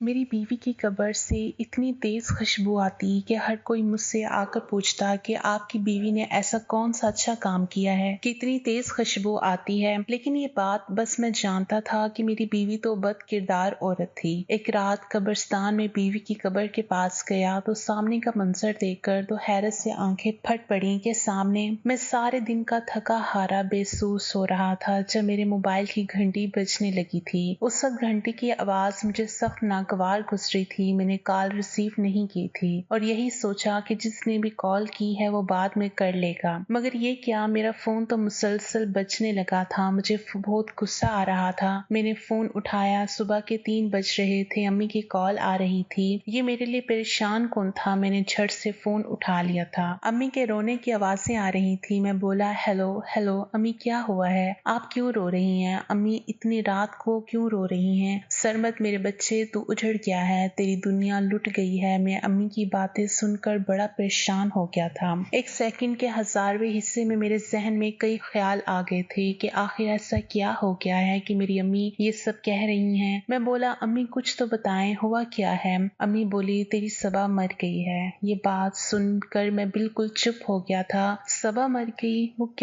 मेरी बीवी की कब्र से इतनी तेज खुशबू आती कि हर कोई मुझसे आकर पूछता कि आपकी बीवी ने ऐसा कौन सा अच्छा काम किया है कि इतनी तेज खुशबू आती है। लेकिन ये बात बस मैं जानता था कि मेरी बीवी तो बद किरदार औरत थी। एक रात कब्रिस्तान में बीवी की कब्र के पास गया तो सामने का मंजर देखकर तो हैरत से आंखें फट पड़ी कि सामने मैं सारे दिन का थका हारा बेसुध सो रहा था जब मेरे मोबाइल की घंटी बजने लगी थी। उस वक्त घंटी की आवाज मुझे सख्त नागवार गुजरी थी। मैंने कॉल रिसीव नहीं की थी और यही सोचा कि जिसने भी कॉल की है वो बाद में कर लेगा, मगर ये क्या, मेरा फोन तो मुसलसल बजने लगा था। मुझे बहुत गुस्सा आ रहा था। मैंने फोन उठाया। सुबह के 3 बज रहे थे। अम्मी की कॉल आ रही थी। ये मेरे लिए परेशान कौन था। मैंने झट से फोन उठा लिया था। अम्मी के रोने की आवाजें आ रही थी। मैं बोला, हेलो हेलो अम्मी, क्या हुआ है, आप क्यों रो रही हैं? अम्मी इतनी रात को क्यों रो रही हैं? सरमत मेरे बच्चे, तू उजड़ गया है, तेरी दुनिया लुट गई है। मैं अम्मी की बातें सुनकर बड़ा परेशान हो गया था। एक सेकंड के 1000वें हिस्से में मेरे जहन में कई ख्याल आ गए थे कि आखिर ऐसा क्या हो गया है कि मेरी अम्मी ये सब कह रही हैं। मैं बोला, अम्मी कुछ तो बताएं, हुआ क्या है? अम्मी बोली, तेरी सबा मर गई है। ये बात सुनकर मैं बिल्कुल चुप हो गया था। सबा मर गई? वो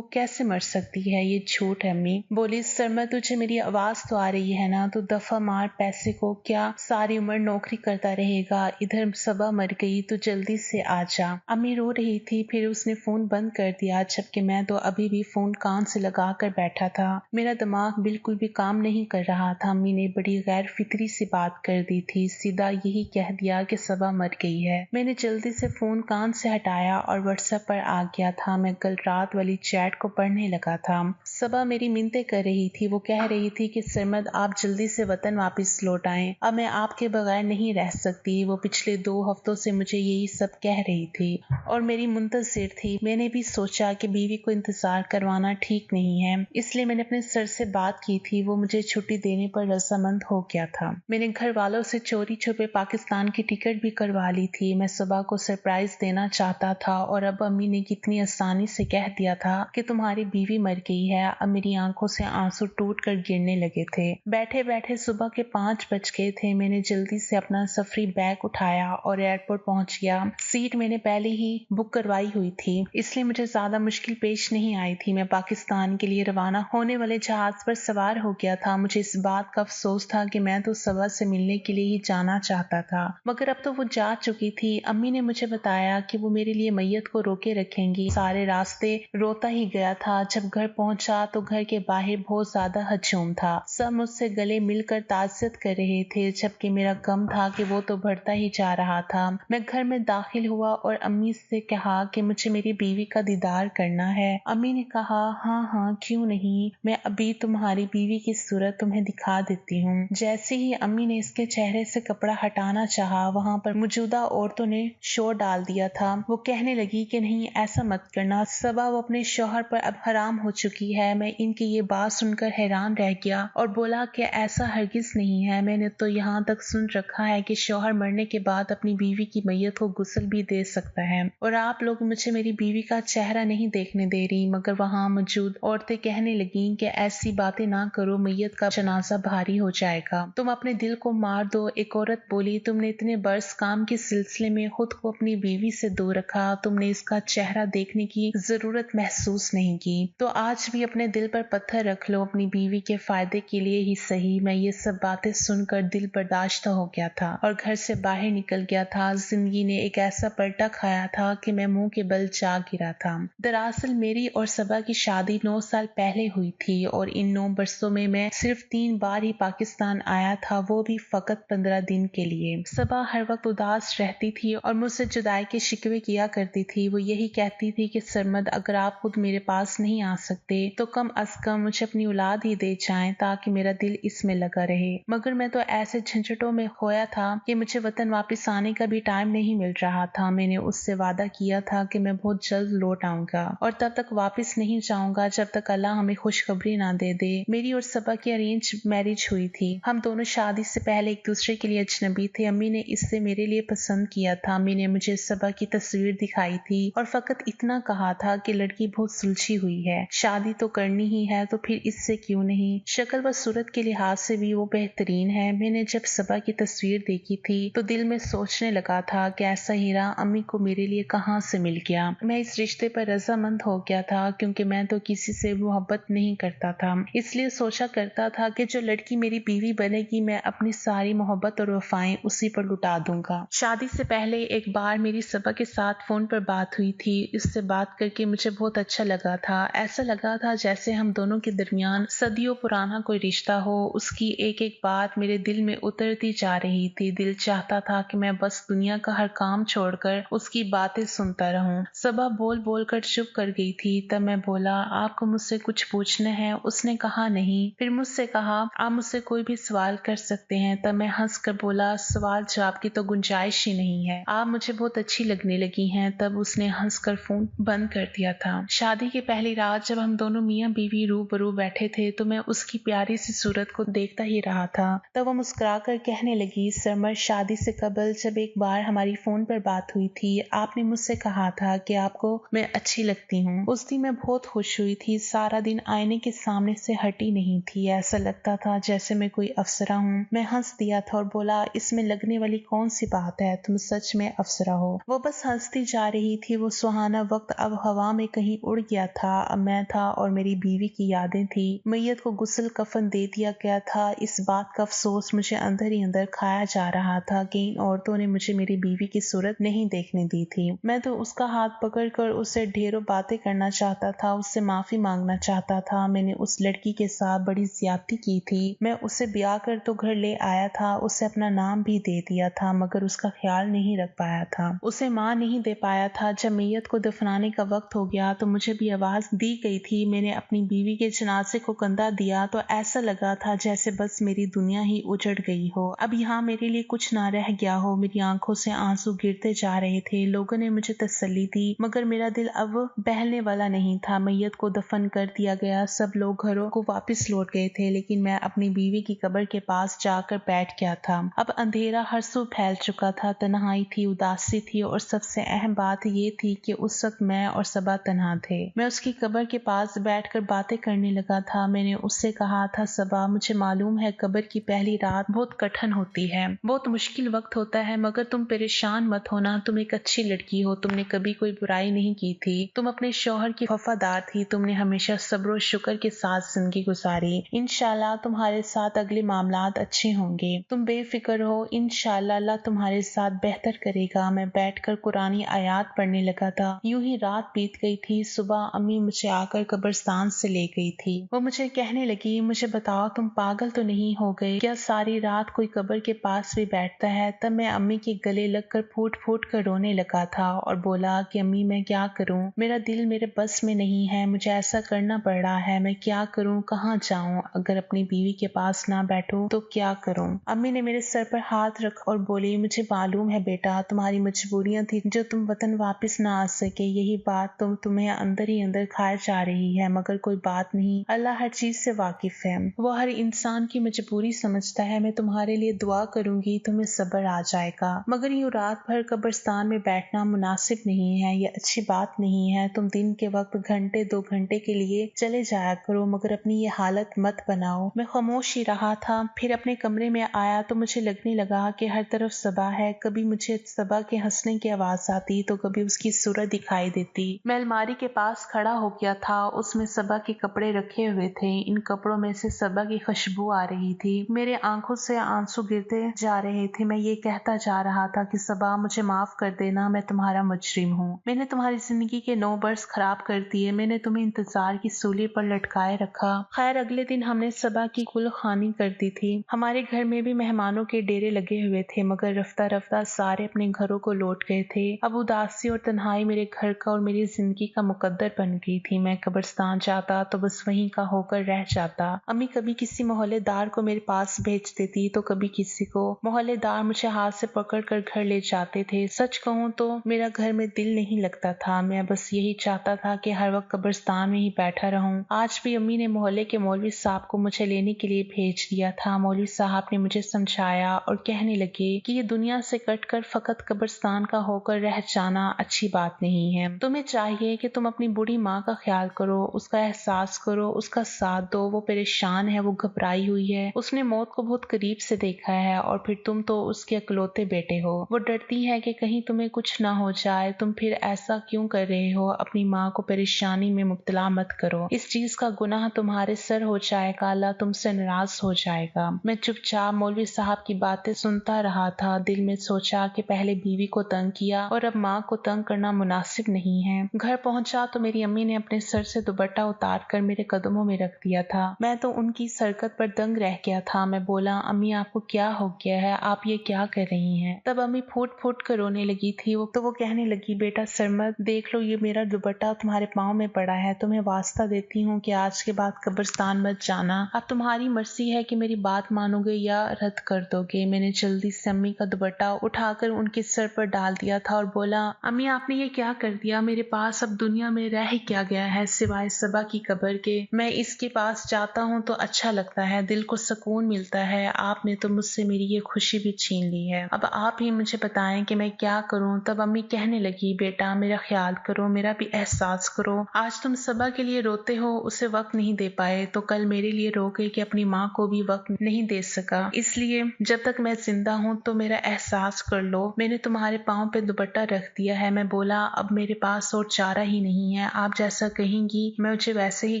कैसे मर सकती है? ये झूठ है। अम्मी बोली, सरमत तुझे मेरी आवाज तो आ रही है ना? तो दफा मार पैसे को, क्या सारी उम्र नौकरी करता रहेगा? इधर सबा मर गई, तो जल्दी से आ जा। अम्मी रो रही थी। फिर उसने फोन बंद कर दिया, जबकि मैं तो अभी भी फोन कान से लगा कर बैठा था। मेरा दिमाग बिल्कुल भी काम नहीं कर रहा था। अम्मी ने बड़ी गैर फिक्री सी बात कर दी थी। सीधा यही कह दिया कि सबा मर गई है। मैंने जल्दी से फोन कान से हटाया और व्हाट्सएप पर आ गया था। मैं कल रात वाली चैट को पढ़ने लगा था। सबा मेरी मिन्नतें कर रही थी। वो कह रही थी कि सरमद आप जल्दी से वतन वापस लौट आएं। अब मैं आपके बगैर नहीं रह सकती। वो पिछले 2 हफ्तों से मुझे यही सब कह रही थी और मेरी मुंतजिर थी। मैंने भी सोचा कि बीवी को इंतजार करवाना ठीक नहीं है, इसलिए मैंने अपने सर से बात की थी। वो मुझे छुट्टी देने पर रजामंद हो गया था। मैंने घर वालों से चोरी छुपे पाकिस्तान की टिकट भी करवा ली थी। मैं सुबह को सरप्राइज देना चाहता था और अब अम्मी ने कितनी आसानी से कह दिया था कि तुम्हारी बीवी मर गई है। अब मेरी आंखों से आंसू टूट कर गिरने लगे थे। बैठे बैठे सुबह के 5 बज गए थे। मैंने जल्दी से अपना सफरी बैग उठाया और एयरपोर्ट पहुंच गया। सीट मैंने पहले ही बुक करवाई हुई थी, इसलिए मुझे ज्यादा मुश्किल पेश नहीं आई थी। मैं पाकिस्तान के लिए रवाना होने वाले जहाज पर सवार हो गया था। मुझे इस बात का अफसोस था कि मैं तो सबा से मिलने के लिए ही जाना चाहता था, मगर अब तो वो जा चुकी थी। अम्मी ने मुझे बताया कि वो मेरे लिए मैयत को रोके रखेंगी। सारे रास्ते रोता ही गया था। जब घर पहुंचा तो घर के बाहर बहुत ज्यादा हजूम था। सब मुझसे गले मिलकर ताज़ियत कर रहे थे, जबकि मेरा गम था कि वो तो बढ़ता ही जा रहा था। मैं घर में दाखिल हुआ और अम्मी से कहा कि मुझे मेरी बीवी का दीदार करना है। अम्मी ने कहा, हाँ हाँ क्यों नहीं, मैं अभी तुम्हारी बीवी की सूरत तुम्हें दिखा देती हूँ। जैसे ही अम्मी ने इसके चेहरे से कपड़ा हटाना चाहा, वहाँ पर मौजूदा औरतों ने शोर डाल दिया था। वो कहने लगी कि नहीं ऐसा मत करना, सबा वो अपने शौहर पर अब हराम हो चुकी है। मैं इनकी ये बात सुनकर हैरान रह गया और बोला कि ऐसा हरगिज नहीं है। मैंने तो यहाँ तक सुन रखा है कि शौहर मरने के बाद अपनी बीवी की मैयत को गुस्ल भी दे सकता है, और आप लोग मुझे मेरी बीवी का चेहरा नहीं देखने दे रही। मगर वहाँ मौजूद औरतें कहने लगी कि ऐसी बातें ना करो, मैयत का जनाजा भारी हो जाएगा, तुम अपने दिल को मार दो। एक औरत बोली, तुमने इतने बरस काम के सिलसिले में खुद को अपनी बीवी से दूर रखा, तुमने इसका चेहरा देखने की जरूरत महसूस नहीं की, तो आज भी अपने दिल पर पत्थर रख लो, अपनी बीवी के फायदे के लिए ही सही। मैं ये सब बातें सुनकर दिल बर्दाश्त हो गया था और घर से बाहर निकल गया था। जिंदगी ने एक ऐसा पलटा खाया था कि मैं मुंह के बल जा गिरा था। दरअसल मेरी और सबा की शादी 9 साल पहले हुई थी और इन 9 बरसों में मैं सिर्फ 3 बार ही पाकिस्तान आया था, वो भी फकत 15 दिन के लिए। सबा हर वक्त उदास रहती थी और मुझसे जुदाई के शिकवे किया करती थी। वो यही कहती थी कि सरमद, अगर आप खुद मेरे पास नहीं आ सकते तो कम अज कम मुझे अपनी औलाद ही दे जाएं ताकि मेरा दिल इसमें लगा रहे। मगर मैं तो ऐसे झंझटों में खोया था कि मुझे वतन वापस आने का भी टाइम नहीं मिल रहा था। मैंने उससे वादा किया था कि मैं बहुत जल्द लौट आऊंगा और तब तक वापस नहीं जाऊंगा जब तक अल्लाह हमें खुशखबरी ना दे दे। मेरी और सबा की अरेंज मैरिज हुई थी। हम दोनों शादी से पहले एक दूसरे के लिए अजनबी थे। अम्मी ने इससे मेरे लिए पसंद किया था। अम्मी ने मुझे सबा की तस्वीर दिखाई थी और फकत इतना कहा था कि लड़की बहुत सुलझी हुई है, शादी तो करनी ही है, तो फिर इससे क्यों नहीं। शक्ल व सूरत के लिहाज से भी वो बेहतरीन है। मैंने जब सबा की तस्वीर देखी थी तो दिल में सोचने लगा था कि ऐसा हीरा अम्मी को मेरे लिए कहाँ से मिल गया। मैं इस रिश्ते पर रजामंद हो गया था क्योंकि मैं तो किसी से मोहब्बत नहीं करता था, इसलिए सोचा करता था कि जो लड़की मेरी बीवी बनेगी मैं अपनी सारी मोहब्बत और वफाएं उसी पर लुटा दूंगा। शादी से पहले एक बार मेरी सबा के साथ फोन पर बात हुई थी। इससे बात करके मुझे बहुत अच्छा लगा था। ऐसा लगा था जैसे हम दोनों के दरमियान सदियों पुराना कोई रिश्ता हो। उसकी एक एक बात मेरे दिल में उतरती जा रही थी। दिल चाहता था कि मैं बस दुनिया का हर काम छोड़कर उसकी बातें सुनता रहूं। सबा बोल बोल कर चुप कर गई थी। तब मैं बोला, आपको मुझसे कुछ पूछना है? उसने कहा नहीं। फिर मुझसे कहा, आप मुझसे कोई भी सवाल कर सकते हैं। तब मैं हंस कर बोला, सवाल जवाब की तो गुंजाइश ही नहीं है, आप मुझे बहुत अच्छी लगने लगी हैं। तब उसने हंसकर फोन बंद कर दिया था। शादी की पहली रात जब हम दोनों मियां बीवी रूबरू बैठे थे तो मैं उसकी प्यारी सी सूरत को देखता ही रहा था। तब वो मुस्कुराकर कहने लगी, सरमर, शादी से कबल जब एक बार हमारी फोन पर बात हुई थी आपने मुझसे कहा था कि आपको मैं अच्छी लगती हूँ। उस दिन मैं बहुत खुश हुई थी। सारा दिन आईने के सामने से हटी नहीं थी। ऐसा लगता था जैसे मैं कोई अफसरा हूँ। मैं हंस दिया था और बोला, इसमें लगने वाली कौन सी बात है, तुम सच में अफसरा हो। वो बस हंसती जा रही थी। वो सुहाना वक्त अब हवा में कहीं उड़ गया था। अब मैं था और मेरी बीवी की यादें थी। मैयत को गुस्ल कफन दे दिया गया था। इस बात का अफसोस मुझे अंदर ही अंदर खाया जा रहा था कि इन औरतों ने मुझे मेरी बीवी की सूरत नहीं देखने दी थी। मैं तो उसका हाथ पकड़कर उससे ढेरों बातें करना चाहता था, उससे माफी मांगना चाहता था। मैंने उस लड़की के साथ बड़ी ज्यादती की थी। मैं उसे ब्याह कर तो घर ले आया था, उसे अपना नाम भी दे दिया था, मगर उसका ख्याल नहीं रख पाया था, उसे मां नहीं दे पाया था। जब मैयत को दफनाने का वक्त हो गया तो मुझे भी आवाज दी गई थी। मैंने अपनी बीवी के जनाजे को कंधा दिया तो ऐसा लगा था जैसे बस मेरी दुनिया ही उजड़ गई हो। अब यहाँ मेरे लिए कुछ ना रह गया हो। मेरी आंखों से आंसू गिरते जा रहे थे। लोगों ने मुझे तसल्ली दी मगर मेरा दिल अब बहलने वाला नहीं था। मैयत को दफन कर दिया गया। सब लोग घरों को वापस लौट गए थे, लेकिन मैं अपनी बीवी की कब्र के पास जाकर बैठ गया था। अब अंधेरा हर सू फैल चुका था। तन्हाई थी, उदासी थी और सबसे अहम बात ये थी कि उस वक्त मैं और सबा तन्हा थे। मैं उसकी कब्र के पास बैठकर बातें करने लगा था। मैंने उससे कहा था, सबा, मुझे मालूम है कब्र की पहली रात बहुत कठिन होती है, बहुत मुश्किल वक्त होता है, मगर तुम परेशान मत होना। तुम एक अच्छी लड़की हो, तुमने कभी कोई बुराई नहीं की थी, तुम अपने शौहर की वफादार थी, तुमने हमेशा सब्र और शुक्र के साथ जिंदगी गुजारी। इंशाल्लाह तुम्हारे साथ अगले मामलात अच्छे होंगे, तुम बेफिक्र हो। इंशाल्लाह अल्लाह तुम्हारे साथ बेहतर करेगा। मैं बैठकर कुरानी आयात पढ़ने लगा था। यूं ही रात बीत गई थी। सुबह अम्मी मुझे आकर कब्रिस्तान से ले गई थी। वो मुझे कहने लगी, मुझे बताओ तुम पागल तो नहीं हो गए क्या? सारी रात कोई कब्र के पास भी बैठता है? तब मैं अम्मी के गले लगकर फूट फूट कर रोने लगा था और बोला कि अम्मी मैं क्या करूं, मेरा दिल मेरे बस में नहीं है, मुझे ऐसा करना पड़ रहा है, मैं क्या करूं, कहाँ जाऊं? अगर अपनी बीवी के पास ना बैठूं तो क्या करूं? अम्मी ने मेरे सर पर हाथ रख और बोली, मुझे मालूम है बेटा, तुम्हारी मजबूरियां थी जो तुम वतन वापस ना आ सके। यही बात तो तुम्हें अंदर ही अंदर खाए जा रही है, मगर कोई बात नहीं, अल्लाह हर चीज से वाकिफ है, वो हर इंसान की मजबूरी समझता है। मैं तुम्हारे लिए दुआ करूंगी, तुम्हें सब्र आ जाएगा, मगर यूं रात भर कब्रिस्तान में बैठना मुनासिब नहीं है, ये अच्छी बात नहीं है। तुम दिन के वक्त घंटे 2 घंटे के लिए चले जाया करो, मगर अपनी ये हालत मत बनाओ। मैं खामोश ही रहा था। फिर अपने कमरे में आया तो मुझे लगने लगा कि हर तरफ सबा है। कभी मुझे सबा के हंसने की आवाज आती तो कभी उसकी सूरत दिखाई देती। मैं अलमारी के पास खड़ा हो गया था, उसमें सबा के कपड़े रखे हुए थे। इन कपड़ों में से सबा की खुशबू आ रही थी। मेरे आंखों से आंसू गिरते जा रहे थे। मैं ये कहता जा रहा था कि सबा, मुझे माफ कर देना, मैं तुम्हारा मुजरिम हूँ, मैंने तुम्हारी जिंदगी के 9 बरस खराब कर दिए, मैंने तुम्हें इंतजार की सूली पर लटकाए रखा। खैर अगले दिन हमने सबा की कुल खानी कर दी थी। हमारे घर में भी मेहमानों के डेरे लगे हुए थे, मगर रफ्ता रफ्ता सारे अपने घरों को लौट गए थे। अब उदासी और तन्हाई मेरे घर का और मेरी जिंदगी का मुकद्दर बन गई थी। मैं कब्रिस्तान जाता तो बस वहीं का होकर रह जाता। अम्मी कभी किसी मोहल्लेदार को मेरे पास भेज देती तो कभी किसी को। मोहल्लेदार मुझे हाथ से पकड़ कर घर ले जाते थे। सच कहूँ तो मेरा घर में दिल नहीं लगता था। मैं बस यही चाहता था कि हर वक्त कब्रिस्तान में ही बैठा रहूं। आज भी अम्मी ने मोहल्ले के मौलवी साहब को मुझे लेने के लिए भेज दिया था। मौलवी साहब ने मुझे समझाया और कहने लगे कि ये दुनिया से कटकर फकत कब्रिस्तान का होकर रह जाना अच्छी बात नहीं है। तुम्हें चाहिए कि तुम अपनी बूढ़ी माँ का ख्याल करो, उसका एहसास करो, उसका साथ दो। वो परेशान है, वो घबराई हुई है, उसने मौत को बहुत करीब से देखा है और फिर तुम तो उसके इकलौते बेटे हो। वो डरती है कि कहीं तुम्हें कुछ ना हो जाए, तुम फिर ऐसा क्यों कर रहे हो? अपनी माँ को परेशानी में मुब्तला मत करो, इस चीज का गुनाह तुम्हारे सर हो जाएगा, अल्लाह तुमसे नाराज हो जाएगा। मैं चुपचाप मौलवी साहब की बातें सुनता रहा था। दिल में सोचा कि पहले बीवी को तंग किया और अब माँ को तंग करना मुनासिब नहीं है। घर पहुंचा तो मेरी अम्मी ने अपने सर से दुपट्टा उतार कर मेरे कदमों में रख दिया था। मैं तो उनकी सरकत पर दंग रह गया था। मैं बोला, अम्मी आपको क्या हो गया है? आप ये क्या कर रही हैं? तब अम्मी फूट फूट कर रोने लगी थी। वो कहने लगी, बेटा सरमद देख लो, ये मेरा दुपट्टा तुम्हारे पाँव में पड़ा है। तुम्हें वास्ता देती हूँ कि आज के बाद कब्रिस्तान मत जाना। अब तुम्हारी मर्जी है कि मेरी बात मानोगे या रद्द कर दोगे। मैंने जल्दी से अम्मी का दुपट्टा उठाकर उनके सर पर डाल दिया था और बोला, अम्मी आपने ये क्या कर दिया? मेरे पास अब दुनिया में रह क्या गया है सिवाय सबा की कब्र के? मैं इसके पास जाता हूँ तो अच्छा लगता है, दिल को सुकून मिलता है। आपने तो मुझसे मेरी ये खुशी भी छीन ली है। अब आप ही मुझे बताएं कि मैं क्या करूँ। तब अम्मी कहने लगी, बेटा मेरा ख्याल करो, मेरा भी एहसास करो। आज तुम सबा के लिए रोते हो, उसे वक्त नहीं दे पाए, तो कल मेरे लिए रोगे कि अपनी माँ को भी वक्त नहीं दे सका। इसलिए जब तक मैं जिंदा हूँ तो मेरा एहसास कर लो। मैंने तुम्हारे पाँव पे दुपट्टा रख दिया है। मैं बोला, अब मेरे पास और चारा ही नहीं है, आप जैसा कहेंगी मुझे वैसे ही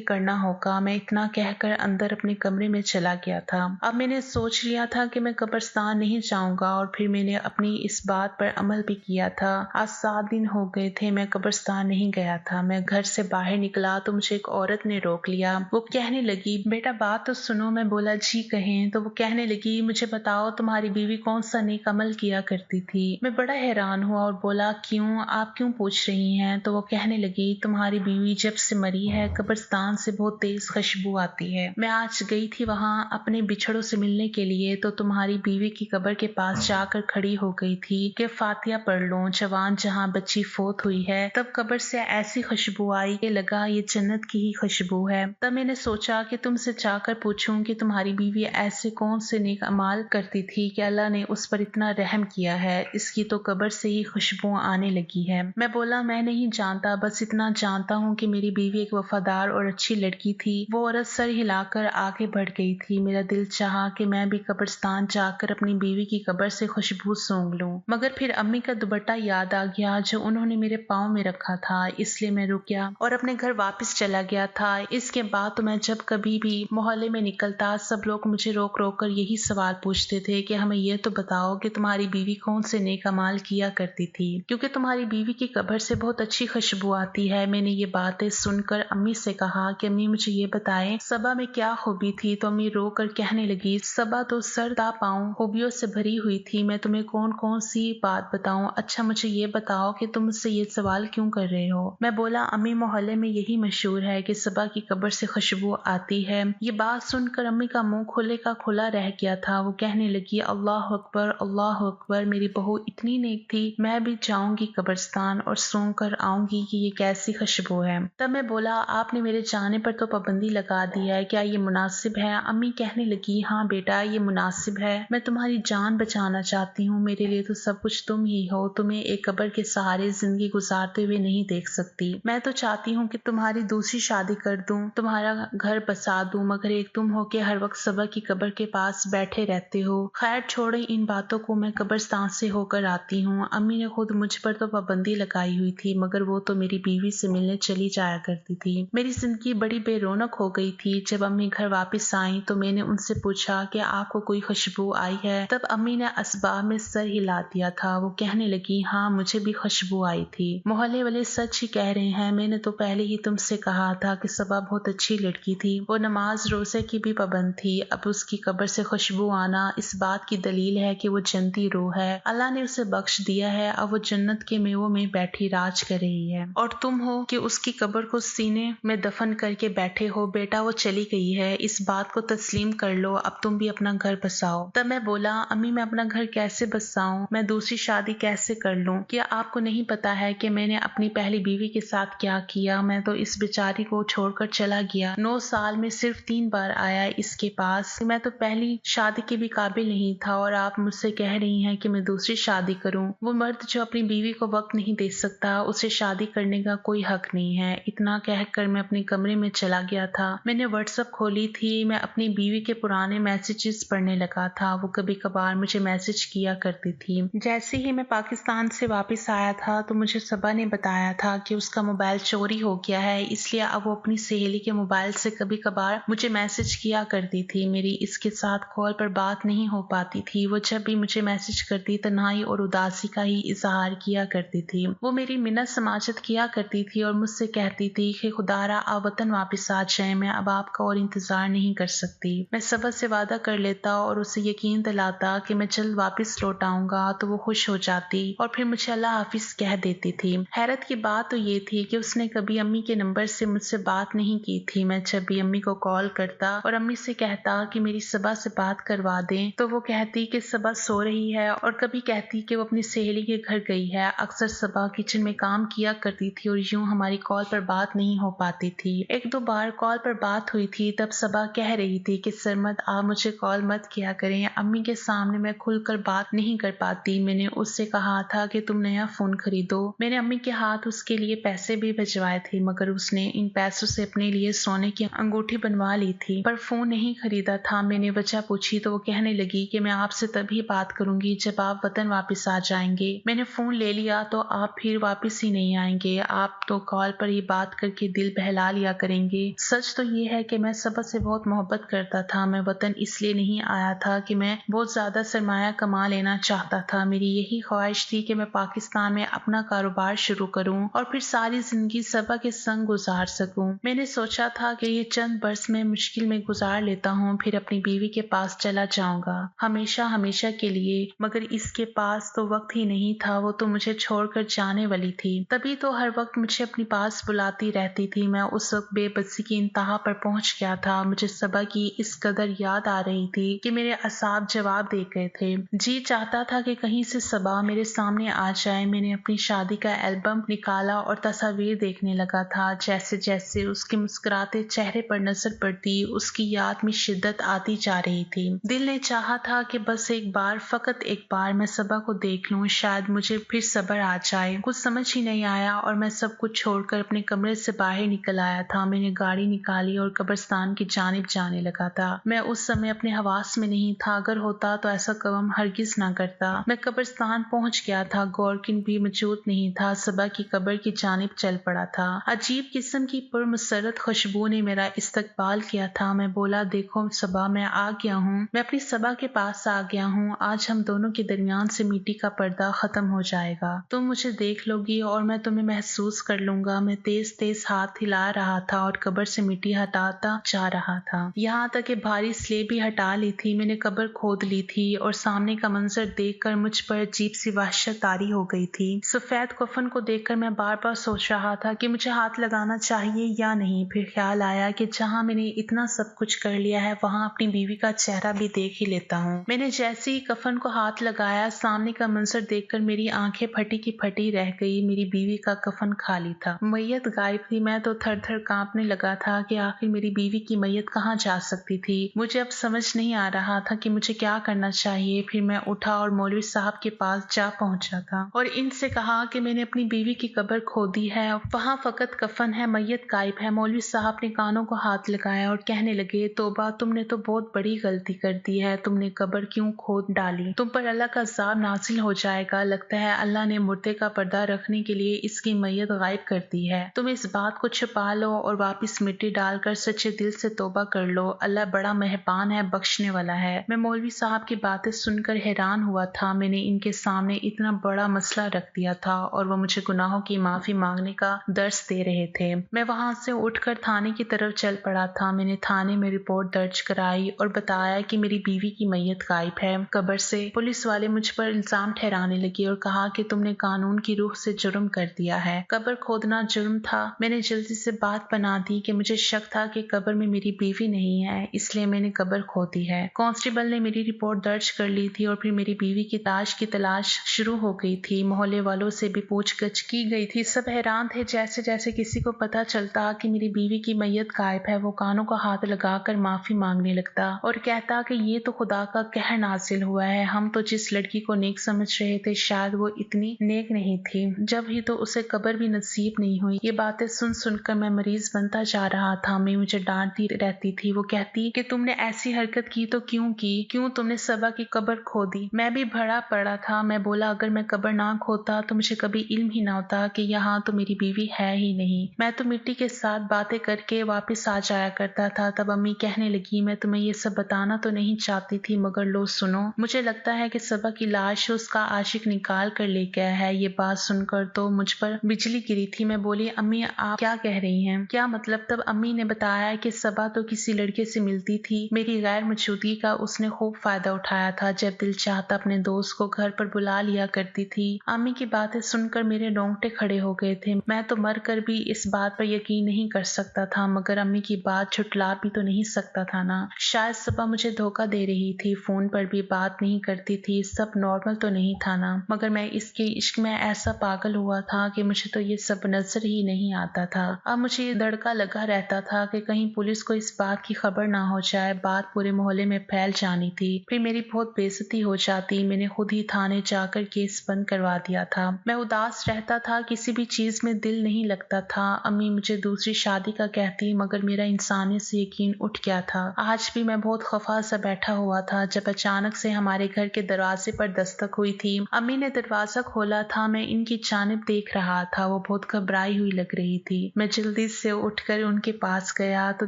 करना होगा। मैं इतना कहकर अंदर अपने कमरे में चला गया था। अब मैंने सोच लिया था कि मैं कब्रिस्तान नहीं जाऊंगा और फिर मैंने अपनी इस बात पर अमल भी किया था। आज 7 दिन हो गए थे मैं कब्रिस्तान नहीं गया था। मैं घर से बाहर निकला तो मुझे एक औरत ने रोक लिया। वो कहने लगी, बेटा बात तो सुनो। मैं बोला, जी कहें। तो वो कहने लगी, मुझे बताओ तुम्हारी बीवी कौन सा नेक अमल किया करती थी? मैं बड़ा हैरान हुआ और बोला, क्यों, आप क्यों पूछ रही हैं? तो वो कहने लगी, तुम्हारी बीवी जब से मरी है कब्रिस्तान से बहुत तेज खुशबू आती है। मैं आज गई थी वहाँ अपने बिछड़ों से मिलने के लिए, तो तुम्हारी बीवी की कब्र के पास जाकर खड़ी हो गई थी कि फातिहा पढ़ लो, जवान जहाँ बच्ची फोत हुई है। तब कब्र से ऐसी खुशबू आई कि लगा ये जन्नत की ही खुशबू है। तब मैंने सोचा कि तुमसे जाकर पूछूं कि तुम्हारी बीवी ऐसे कौन से नेक अमाल करती थी कि अल्लाह ने उस पर इतना रहम किया है, इसकी तो कब्र से ही खुशबू आने लगी है। मैं बोला, मैं नहीं जानता, बस इतना जानता हूँ कि मेरी बीवी एक वफादार और अच्छी लड़की थी। वो औरत सर हिलाकर आगे बढ़ गई थी। मेरा दिल चाहा कि मैं भी कब्रिस्तान जाकर अपनी बीवी की कब्र से खुशबू सूंघ लूं, मगर फिर अम्मी का दुपट्टा याद आ गया जो उन्होंने मेरे पाँव में रखा था। इसलिए मैं रुक गया और अपने घर वापस चला गया था। इसके बाद तो मैं जब कभी भी मोहल्ले में निकलता, सब लोग मुझे रोक रोक कर यही सवाल पूछते थे कि हमें ये तो बताओ कि तुम्हारी बीवी कौन से नेक अमाल किया करती थी, क्योंकि तुम्हारी बीवी की कब्र से बहुत अच्छी खुशबू आती है। मैंने ये बातें सुनकर अम्मी से कहा कि अम्मी मुझे ये बताएं सबा में क्या खूबी थी? तो अम्मी रो कर कहने लगी, सबा तो सर ता पाँव खूबियों से भरी हुई थी। मैं तुम्हें कौन कौन सी बात बताऊं? अच्छा मुझे ये बताओ कि तुम मुझसे ये सवाल क्यों कर रहे हो? मैं बोला, अम्मी मोहल्ले में यही मशहूर है कि सबा की कब्र से खुशबू आती है। ये बात सुनकर अम्मी का मुंह खुले का खुला रह गया था। वो कहने लगी, अल्लाह अकबर, अल्लाह अकबर, मेरी बहू इतनी नेक थी, मैं भी जाऊंगी कब्रिस्तान और सूंघ कर आऊंगी कि ये कैसी खुशबू है। तब मैं बोला, आपने मेरे जाने पर तो पाबंदी लगा दी है, क्या ये मुनासिब है? अम्मी कहने लगी, हाँ बेटा ये मुनासिब है। मैं तुम्हारी जान बचाना चाहती हूँ, मेरे लिए तो सब कुछ तुम ही हो। तुम्हें एक कब्र के सहारे जिंदगी गुजारते हुए नहीं देख सकती। मैं तो चाहती हूँ कि तुम्हारी दूसरी शादी कर दूं, तुम्हारा घर बसा दूं, मगर एक तुम हो के हर वक्त सबा की कब्र के पास बैठे रहते हो। खैर छोड़े इन बातों को, मैं कब्रिस्तान से होकर आती हूँ। अम्मी ने खुद मुझ पर तो पाबंदी लगाई हुई थी, मगर वो तो मेरी बीवी से मिलने चली जाया करती थी। मेरी जिंदगी बड़ी बेरौनक हो गई थी। जब अम्मी घर वापस आई तो मैंने उनसे पूछा कि आपको कोई खुशबू आई है? तब अम्मी ने असबाब में सर हिला दिया था। वो कहने लगी, हाँ मुझे भी खुशबू आई थी। मोहल्ले वाले सच ही कह रहे हैं, मैंने तो पहले ही तुमसे कहा था कि सबा बहुत अच्छी लड़की थी, वो नमाज रोजे की भी पाबंद थी। अब उसकी कब्र से खुशबू आना इस बात की दलील है कि वो जन्नती रूह है, अल्लाह ने उसे बख्श दिया है, अब वो जन्नत के मेवों में बैठी राज कर रही है। और तुम हो कि उसकी कब्र को सीने में दफन करके बैठे हो। बेटा वो चली गई है, इस बात को तस्लीम कर लो, अब तुम भी अपना घर बसाओ। तब मैं बोला, अम्मी मैं अपना घर कैसे बसाऊं? मैं दूसरी शादी कैसे कर लूं? क्या आपको नहीं पता है कि मैंने अपनी पहली बीवी के साथ क्या किया? मैं तो इस बेचारी को छोड़कर चला गया। 9 साल में सिर्फ 3 बार आया इसके पास। मैं तो पहली शादी के भी काबिल नहीं था और आप मुझसे कह रही हैं कि मैं दूसरी शादी करूं। वो मर्द जो अपनी बीवी को वक्त नहीं दे सकता, उसे शादी करने का कोई हक नहीं है। इतना कहकर मैं अपने कमरे में चला गया था। मैंने व्हाट्सएप खोली थी। मैं अपनी बीवी के पुराने मैसेजेस पढ़ने लगा था। वो कभी कभार मुझे मैसेज किया करती थी। जैसे ही मैं पाकिस्तान से वापस आया था तो मुझे सबा ने बताया था कि उसका मोबाइल चोरी हो गया है, इसलिए अब वो अपनी सहेली के मोबाइल से कभी कभार मुझे मैसेज किया करती थी। मेरी इसके साथ कॉल पर बात नहीं हो पाती थी। वो जब भी मुझे मैसेज करती तन्हाई और उदासी का ही इजहार किया करती थी। वो मेरी मिन्नत समाजत किया करती थी और मुझसे कहती थी कि खुदारा आप वतन वापस आ जाए, मैं अब आपका और इंतजार नहीं कर सकती। मैं सबा से वादा कर लेता और उसे यकीन दिलाता कि मैं जल्द वापस लौट आऊंगा तो वो खुश हो जाती और फिर मुझे अल्लाह हाफिज कह देती थी। हैरत की बात तो ये थी कि उसने कभी अम्मी के नंबर से मुझसे बात नहीं की थी। मैं जब भी अम्मी को कॉल करता और अम्मी से कहता कि मेरी सबा से बात करवा दें तो वो कहती कि सबा सो रही है और कभी कहती कि वो अपनी सहेली के घर गई है। अक्सर सबा किचन में काम किया करती थी और यूं हमारी कॉल पर बात नहीं हो पाती थी। एक दो बार कॉल पर बात हुई थी, तब सबा कह रही थी कि सरमद आप मुझे कॉल मत किया करें, अम्मी के सामने मैं खुलकर बात नहीं कर पाती। मैंने उससे कहा था कि तुम नया फोन खरीदो। मैंने अम्मी के हाथ उसके लिए पैसे भी भिजवाए थे, मगर उसने इन पैसों से अपने लिए सोने की अंगूठी बनवा ली थी, पर फोन नहीं खरीदा था। मैंने वजह पूछी तो वो कहने लगी कि मैं आपसे तभी बात करूंगी जब आप वतन वापस आ जाएंगे। मैंने फोन ले लिया तो आप फिर वापस ही नहीं आएंगे, आप तो कॉल पर ही बात करके दिल बहला लिया करेंगे। सच तो ये है कि मैं सबा से बहुत मोहब्बत करता था। मैं वतन इसलिए नहीं आया था कि मैं बहुत ज्यादा सरमाया कमा लेना चाहता था। मेरी यही ख्वाहिश थी कि मैं पाकिस्तान में अपना कारोबार शुरू करूं और फिर सारी जिंदगी सबा के संग गुजार सकूं। मैंने सोचा था कि ये चंद बरस में मुश्किल में गुजार लेता हूं, फिर अपनी बीवी के पास चला जाऊंगा हमेशा हमेशा के लिए, मगर इसके पास तो वक्त ही नहीं था। वो तो मुझे छोड़कर जाने वाली थी, तभी तो हर वक्त मुझे अपने पास बुलाती रहती थी। मैं उस वक्त बेबसी की इंतहा पर पहुंच गया था। मुझे सबा की इस कदर याद आ रही थी कि मेरे असाब जवाब दे गए थे। जी चाहता था कि कहीं से सबा मेरे सामने आ जाए। मैंने अपनी शादी का एल्बम निकाला और तस्वीर देखने लगा था। जैसे जैसे उसके मुस्कुराते चेहरे पर नजर पड़ती, उसकी याद में शिद्दत आती जा रही थी। दिल ने चाहा था कि बस एक बार, फकत एक बार मैं सबा को देख लूं, शायद मुझे फिर सब्र आ जाए। कुछ समझ ही नहीं आया और मैं सब कुछ छोड़कर अपने कमरे से बाहर निकल आया था। मैंने गाड़ी निकाली और कब्रिस्तान की जानिब जाने लगा था। मैं उस समय अपने हवास में नहीं था, अगर होता तो ऐसा कदम हरगिज ना करता। मैं कब्रिस्तान पहुंच गया था। गौरकिन भी मौजूद नहीं था, सबा की कब्र की जानिब चल पड़ा था। अजीब किस्म की पुरमसरत खुशबू ने मेरा इस्तकबाल किया था। मैं बोला, देखो सबा, मैं आ गया हूँ, मैं अपनी सबा के पास आ गया हूँ। आज हम दोनों के दरमियान से मिट्टी का पर्दा खत्म हो जाएगा। तुम मुझे देख लोगी और मैं तुम्हें महसूस कर लूंगा। मैं तेज तेज हाथ हिला रहा था और कब्र से मिट्टी हटाता जा रहा था, यहाँ तक कि भारी स्लेब भी हटा ली थी। मैंने कब्र खोद ली थी और सामने का मंजर देखकर मुझ पर अजीब सी वहशत तारी हो गई थी। सफेद कफन को देखकर मैं बार बार सोच रहा था कि मुझे हाथ लगाना चाहिए या नहीं। फिर ख्याल आया कि जहाँ मैंने इतना सब कुछ कर लिया है वहाँ अपनी बीवी का चेहरा भी देख ही लेता हूँ। मैंने जैसे ही कफन को हाथ लगाया, सामने का मंजर देखकर मेरी आंखें फटी की फटी रह गई। मेरी बीवी का कफन खाली था, मैयत गायब थी। मैं तो थर थर कांपने लगा था कि आखिर मेरी बीवी की मैयत कहाँ जा सकती थी। मुझे अब समझ नहीं आ रहा था कि मुझे क्या करना चाहिए। फिर मैं उठा और मौलवी साहब के पास जा पहुंचा था और इनसे कहा कि मैंने अपनी बीवी की कब्र खोदी है, वहाँ फकत कफन है, मैयत गायब है। मौलवी साहब ने कानों को हाथ लगाया और कहने लगे, तौबा, तुमने तो बहुत बड़ी गलती कर दी है। तुमने कब्र क्यों खोद डाली? तुम पर अल्लाह का अज़ाब नाज़िल हो जाएगा। लगता है अल्लाह ने मुर्दे का पर्दा रखने के लिए इसकी मैयत गायब कर दी है। तुम इस बात को छुपा लो और वापस मिट्टी डालकर सच्चे दिल से तौबा कर लो। अल्लाह बड़ा मेहरबान है, बख्शने वाला है। मैं मौलवी साहब की बातें सुनकर हैरान हुआ था। मैंने इनके सामने इतना बड़ा मसला रख दिया था और वो मुझे गुनाहों की माफी मांगने का दर्स दे रहे थे। मैं वहां से उठकर थाने की तरफ चल पड़ा था। मैंने थाने में रिपोर्ट दर्ज कराई और बताया कि मेरी बीवी की मैयत गायब है कब्र से। पुलिस वाले मुझ पर इल्जाम ठहराने लगे और कहा कि तुमने कानून की रूह से जुर्म कर दिया है। कब्र खोदना जुर्म था। मैंने जल्दी से बात बना दी कि मुझे शक था कि कब्र में मेरी बीवी नहीं है, इसलिए मैंने कब्र खोदी है। कांस्टेबल ने मेरी रिपोर्ट दर्ज कर ली थी और फिर मेरी बीवी की लाश की तलाश शुरू हो गई थी। मोहल्ले वालों से भी पूछगछ की गई थी। सब हैरान थे। जैसे जैसे किसी को पता चलता कि मेरी बीवी की मैयत गायब है, वो कानों को हाथ लगाकर माफी मांगने लगता और कहता कि ये तो खुदा का कहर नाजिल हुआ है। हम तो जिस लड़की को नेक समझ रहे थे, शायद वो इतनी नेक नहीं थी। जब ही तो उसे कब्र भी नसीब नहीं हुई। ये बातें सुन सुनकर मैं मरीज बनता जा रहा था। मैं मुझे डांटती रहती थी। वो कहती कि तुमने ऐसी हरकत की तो क्यों की? क्यों तुमने सबा की कब्र खोदी? मैं भी भरा पड़ा था। मैं बोला अगर मैं कब्र ना खोता तो मुझे कभी इल्म ही ना होता कि यहाँ तो मेरी बीवी है ही नहीं। मैं तो मिट्टी के साथ बातें करके वापस आ जाया करता था। तब अम्मी कहने लगी मैं तुम्हें ये सब बताना तो नहीं चाहती थी मगर लो सुनो, मुझे लगता है कि सबा की लाश उसका आशिक निकाल कर ले गया है। ये बात सुनकर तो मुझ पर बिजली गिरी थी। मैं बोली अम्मी आप क्या कह रही हैं? क्या मतलब? तब अम्मी ने बताया कि सबा तो किसी लड़के से मिलती थी। मेरी गैर मौजूदगी का उसने खूब फायदा उठाया था। जब दिल चाहता अपने दोस्त को घर पर बुला लिया करती थी। अम्मी की बातें सुनकर मेरे रोंगटे खड़े हो गए थे। मैं तो मर कर भी इस बात पर यकीन नहीं कर सकता था मगर अम्मी की बात छुटला भी तो नहीं सकता था ना। शायद सबा मुझे धोखा दे रही थी, फोन पर भी बात नहीं करती थी, सब नॉर्मल तो नहीं था ना। मगर मैं इसके इश्क में ऐसा पागल हुआ था कि मुझे तो ये सब नजर ही नहीं आता था। अब मुझे ये दड़का लगा रहता था कि कहीं पुलिस को इस बात की खबर ना हो जाए। बात पूरे मोहल्ले में फैल जानी थी, फिर मेरी बहुत बेइज्जती हो जाती। मैंने खुद ही थाने जाकर केस बंद करवा दिया था। मैं उदास रहता था, किसी भी चीज में दिल नहीं लगता था। अम्मी मुझे दूसरी शादी का कहती मगर मेरा इंसानियत से यकीन उठ गया था। आज भी मैं बहुत खफा सा बैठा हुआ था जब अचानक से हमारे घर के दरवाजे पर दस्तक हुई थी। अम्मी ने दरवाजा खोला था। मैं इनकी जानिब देख रहा था। वो बहुत घबराई हुई लग रही थी। मैं जल्दी से उठकर उनके पास गया तो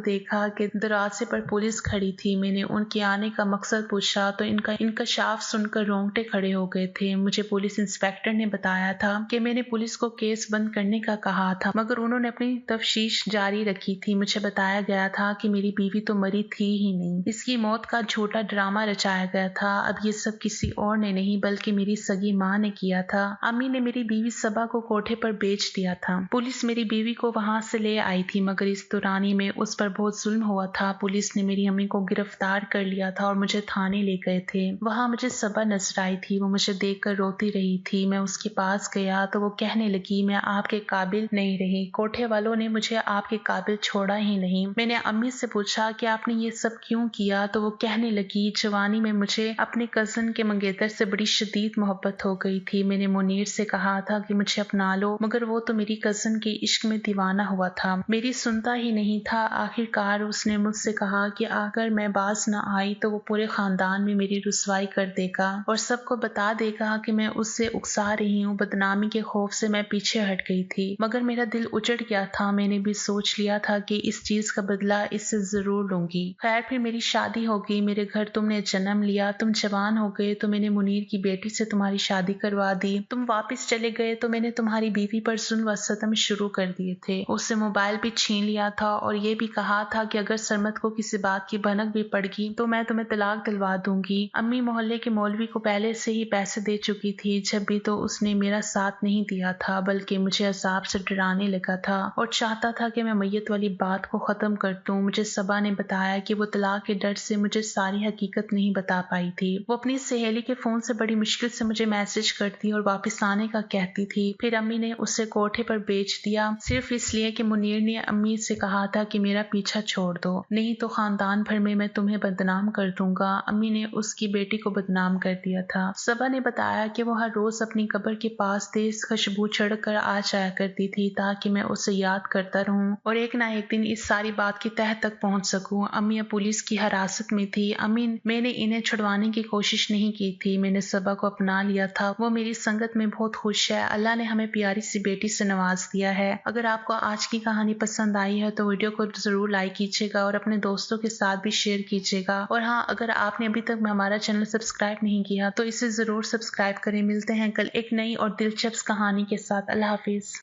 देखा कि दरवाजे पर पुलिस खड़ी थी। मैंने उनके आने का मकसद पूछा तो इनका इंकशाफ सुनकर रोंगटे खड़े हो गए थे। मुझे पुलिस इंस्पेक्टर ने बताया था कि मैंने पुलिस को केस बंद करने का कहा था मगर उन्होंने अपनी तफ्तीश जारी रखी थी। मुझे बताया गया था कि मेरी बीवी तो मरी थी ही नहीं, इसकी मौत का झूठा ड्रामा रचाया गया था। अब ये सब किसी और ने नहीं बल्कि मेरी सगी माँ ने किया था। अम्मी ने मेरी बीवी सबा को कोठे पर बेच दिया था। पुलिस मेरी बीवी को वहां से ले आई थी मगर इस दौरानी में उस पर बहुत जुल्म हुआ था। पुलिस ने मेरी अम्मी को गिरफ्तार कर लिया था और मुझे थाने ले गए थे। वहां मुझे सबा नजर आई थी। वो मुझे देखकर रोती रही थी। मैं उसके पास गया तो वो कहने लगी मैं आपके काबिल नहीं रही। कोठे वालों ने मुझे आपके काबिल छोड़ा ही नहीं। मैंने अम्मी से पूछा कि आपने ये सब क्यों किया तो वो कहने लगी जवानी में मुझे अपने कजन के मंगेतर से बड़ी शदीद मोहब्बत हो गई थी। मैंने मुनीर से कहा था कि मुझे अपना लो मगर वो तो मेरी कजन के इश्क में दीवाना हुआ था, मेरी सुनता ही नहीं था। आखिरकार उसने मुझसे कहा कि अगर मैं बाज न आई तो वो पूरे खानदान में मेरी रुसवाई कर देगा और सबको बता देगा कि मैं उससे उकसा रही हूँ। बदनामी के खौफ से मैं पीछे हट गई थी मगर मेरा दिल उजड़ गया था। मैंने भी सोच लिया था कि इस चीज का बदला इससे जरूर लूंगी। खैर फिर मेरी शादी हो गई, मेरे घर तुमने जन्म लिया, तुम जवान हो गए तो मैंने मुनीर की बेटी से तुम्हारी शादी करवा दी। तुम वापस चले गए तो मैंने तुम्हारी बीवी पर जुल्म व सितम शुरू कर दिए थे। उससे मोबाइल भी छीन लिया था और ये भी कहा था कि अगर सरमत को किसी बात की भनक भी पड़ गई तो मैं तुम्हें तलाक दिलवा दूंगी। अम्मी मोहल्ले के मौलवी को पहले से ही पैसे दे चुकी थी। जब भी तो उसने मेरा साथ नहीं दिया था बल्कि मुझे अजाब से डराने लगा था और चाहता था कि मैं मैयत वाली बात को खत्म कर दूं। मुझे सबा ने बताया कि वो तलाक के डर से मुझे सारी हकीकत नहीं बता पाई थी। वो अपनी सहेली के फोन से बड़ी मुश्किल से मुझे मैसेज करती और वापस आने का कहती थी। फिर अम्मी ने उसे कोठे पर बेच दिया सिर्फ इसलिए कि मुनीर ने अम्मी से कहा था कि मेरा पीछा छोड़ दो, नहीं तो खानदान भर में मैं तुम्हें बदनाम कर दूंगा। अम्मी ने उसकी बेटी को बदनाम कर दिया था। सबा ने बताया कि वो हर रोज अपनी कब्र के पास तेज खुशबू चढ़ कर आ जाया करती थी ताकि मैं उसे याद करता रहूं और एक ना एक दिन इस सारी बात की तह तक पहुंच सकूं। अम्मी अब पुलिस की हिरासत में थी। मैंने इन्हें छुड़वाने की कोशिश नहीं की थी। मैंने सबा को अपना लिया था। वो मेरी संगत में बहुत खुश है। अल्लाह ने हमें प्यारी सी बेटी से नवाज दिया है। अगर आपको आज की कहानी पसंद आई है तो वीडियो को जरूर लाइक कीजिएगा और अपने दोस्तों के साथ भी शेयर कीजिएगा। और हाँ, अगर आपने अभी तक हमारा चैनल सब्सक्राइब नहीं किया तो इसे जरूर सब्सक्राइब करें। मिलते हैं कल एक नई और दिलचस्प कहानी के साथ। अल्लाह हाफिज।